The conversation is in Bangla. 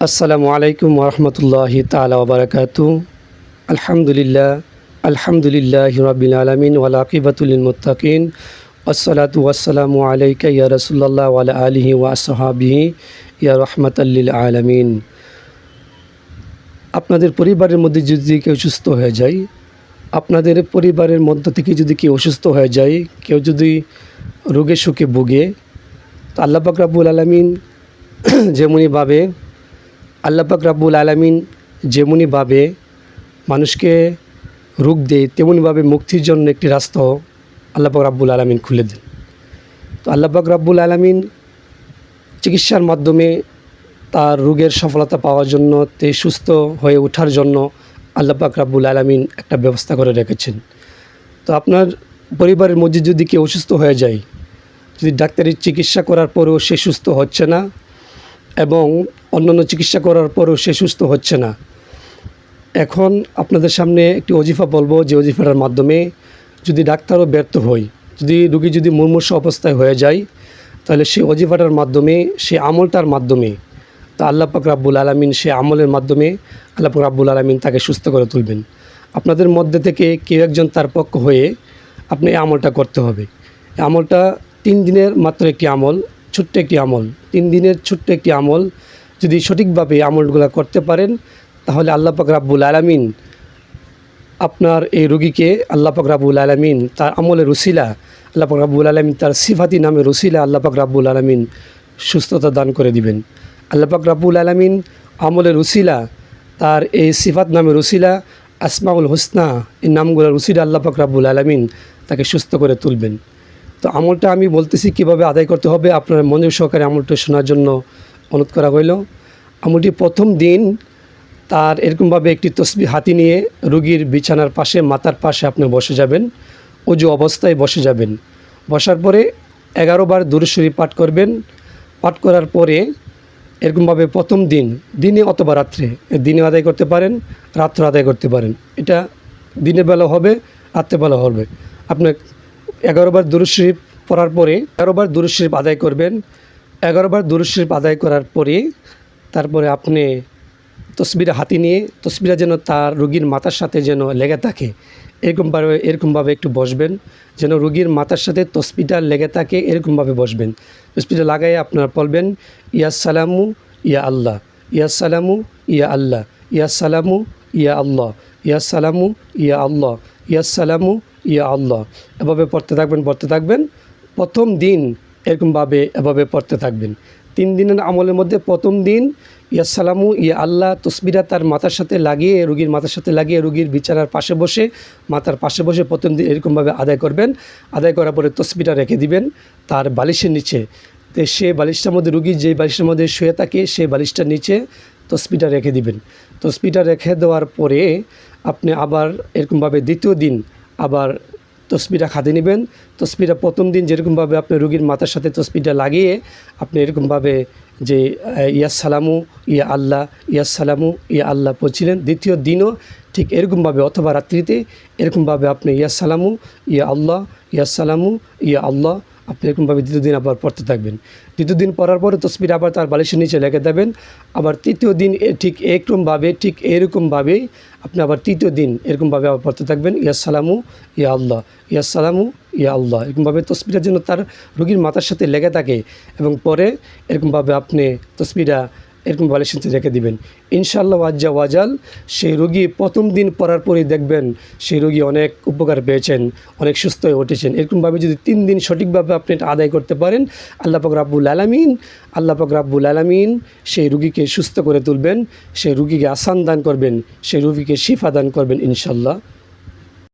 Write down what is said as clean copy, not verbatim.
আসসালামু আলাইকুম ওরহমতুল্লাহি তাআলা ওয়া বারাকাতুহু। আলহামদুলিল্লাহ আলহামদুলিল্লাহি রাব্বিল আলামিন ওয়াল আকিবাতুল লিল মুত্তাকিন ওয়াসসালাতু ওয়াসসালামু আলাইকা ইয়া রাসূলুল্লাহ ওয়া আলা আলিহি ওয়া আসহাবিহি ইয়া রাহমাতাল লিল আলামিন। আপনাদের পরিবারের মধ্যে যদি কেউ সুস্থ হয়ে যায়, আপনাদের পরিবারের মধ্য থেকে যদি কেউ অসুস্থ হয়ে যায়, কেউ যদি রোগে শোকে ভোগে, তো আল্লাহ পাক রব্বুল আলামিন যেমনিভাবে যেমনিভাবে মানুষকে রোগ দেয়, তেমনিভাবে মুক্তির জন্য একটি রাস্তাও আল্লাহ পাক রব্বুল আলামিন খুলে দেন। তো আল্লাহ পাক রব্বুল আলামিন চিকিৎসার মাধ্যমে তার রোগের সফলতা পাওয়ার জন্য, তে সুস্থ হয়ে ওঠার জন্য আল্লাহ পাক রব্বুল আলামিন একটা ব্যবস্থা করে রেখেছেন। তো আপনার পরিবারের মধ্যে যদি কেউ অসুস্থ হয়ে যায়, যদি ডাক্তারি চিকিৎসা করার পরেও সে সুস্থ হচ্ছে না এবং অন্যান্য চিকিৎসা করার পরেও সে সুস্থ হচ্ছে না, এখন আপনাদের সামনে একটি ওজিফা বলবো, যে ওজিফাটার মাধ্যমে যদি ডাক্তারও ব্যর্থ হয়, যদি রোগী যদি মুমূর্ষু অবস্থায় হয়ে যায়, তাহলে সেই ওজিফাটার মাধ্যমে, সেই আমলটার মাধ্যমে তা আল্লাহ পাক রব্বুল আলামিন, সেই আমলের মাধ্যমে আল্লাহ পাক রব্বুল আলামিন তাকে সুস্থ করে তুলবেন। আপনাদের মধ্যে থেকে কেউ একজন তার পক্ষ হয়ে আপনি এই আমলটা করতে হবে। এই আমলটা 3 দিনের মাত্র একটি আমল, ছোট্ট একটি আমল, 3 দিনের ছোট্ট একটি আমল। যদি সঠিকভাবে আমলগুলো করতে পারেন, তাহলে আল্লাহ পাক রব্বুল আলামিন আপনার এই রোগীকে, আল্লাহ পাক রব্বুল আলামিন তার আমলের উসিলা, আল্লাহ পাক রব্বুল আলামিন তার সিফাতি নামের উসিলা আল্লাহ পাক রব্বুল আলামিন সুস্থতা দান করে দিবেন। আল্লাহ পাক রব্বুল আলামিন আমলের উসিলা, তার এই সিফাত নামের উসিলা, আসমাউল হুসনা, এই নামগুলোর উসিলা আল্লাহ পাক রব্বুল আলামিন তাকে সুস্থ করে তুলবেন। তো আমলটা আমি বলতেছি কীভাবে আদায় করতে হবে, আপনার মনোযোগ সহকারে আমলটা শোনার জন্য অনুরোধ করা হইল। আমলটি প্রথম দিন তার এরকমভাবে একটি তসবিহ হাতে নিয়ে রোগীর বিছানার পাশে, মাথার পাশে আপনি বসে যাবেন, ওযু অবস্থায় বসে যাবেন। বসার পরে 11 বার দুরূদ শরীফ পাঠ করবেন। পাঠ করার পরে এরকমভাবে প্রথম দিন, দিনে অথবা রাত্রে, দিনে আদায় করতে পারেন, রাত্রে আদায় করতে পারেন। এটা দিনের বেলা হবে, রাত্রেবেলা হবে। আপনি 11 বার দুরূদ শরীফ পড়ার পরে 11 বার দুরূদ শরীফ আদায় করবেন। 11 বার দুরূদ শরীফ আদায় করার পরে তারপরে আপনি তসবিহটা হাতে নিয়ে, তসবিহটা যেন তার রোগীর মাথার সাথে যেন লেগে থাকে, এরকমভাবে একটু বসবেন, যেন রোগীর মাথার সাথে তসবিহটা লেগে থাকে, এরকমভাবে বসবেন। তসবিহটা লাগাইয়ে আপনারা বলবেন, ইয়া সালামু ইয়া আল্লাহ, ইয়া সালামু ইয়া আল্লাহ, ইয়া সালামু ইয়া আল্লাহ, ইয়া সালামু ইয়া আল্লাহ, ইয়া সালামু ইয়া আল্লাহ। এভাবে পড়তে থাকবেন। প্রথম দিন এভাবে পড়তে থাকবেন। 3 দিনের আমলের মধ্যে প্রথম দিন ইয়া সালামু ইয়া আল্লাহ তসবিহটা তার মাথার সাথে লাগিয়ে, রোগীর মাথার সাথে লাগিয়ে, রোগীর বিছানার পাশে বসে, মাথার পাশে বসে প্রথম দিন এরকমভাবে আদায় করবেন। আদায় করার পরে তসবিহটা রেখে দিবেন তার বালিশের নিচে। তো সে বালিশটার মধ্যে, রোগী যে বালিশের মধ্যে শুয়ে থাকে, সেই বালিশটার নিচে তসবিহটা রেখে দিবেন। তসবিহটা রেখে দেওয়ার পরে আপনি আবার এরকমভাবে দ্বিতীয় দিন আবার তসবিহটা হাতে নেবেন। তসবিহটা প্রথম দিন যেরকমভাবে আপনি রোগীর মাথার সাথে তসবিহটা লাগিয়ে আপনি এরকমভাবে যে ইয়া সালামু ইয়া আল্লাহ, ইয়া সালামু ইয়া আল্লাহ পড়ছিলেন, দ্বিতীয় দিনও ঠিক এরকমভাবে অথবা রাত্রিতে এরকমভাবে আপনি ইয়া সালামু ইয়া আল্লাহ, ইয়া সালামু ইয়া আল্লাহ আপনি এরকমভাবে দ্বিতীয় দিন আবার পড়তে থাকবেন। দ্বিতীয় দিন পড়ার পরে তসবিহটা আবার তার বালিশের নিচে রেখে দেবেন। আবার তৃতীয় দিন ঠিক এরকমভাবেই আপনি আবার তৃতীয় দিন এরকমভাবে আবার পড়তে থাকবেন, ইয়া সালামু ইয়া আল্লাহ, ইয়া সালামু ইয়া আল্লাহ। এরকমভাবে তসবিহটা যেন তার রোগীর মাথার সাথে লেগে থাকে, এবং পরে এরকমভাবে আপনি তসবিহটা এরকম বালিশের নিচে রেখে দিবেন। ইনশাআল্লাহ আজ্জা ওয়াজাল সেই রোগী প্রথম দিন পড়ার পরেই দেখবেন সেই রোগী অনেক উপকার পেয়েছেন, অনেক সুস্থ হয়ে উঠেছেন। এরকমভাবে যদি 3 দিন সঠিকভাবে আপনি আদায় করতে পারেন, আল্লাহ পাক রব্বুল আলামিন সেই রোগীকে সুস্থ করে তুলবেন, সেই রোগীকে আসান দান করবেন, সেই রোগীকে শিফা দান করবেন ইনশাআল্লাহ।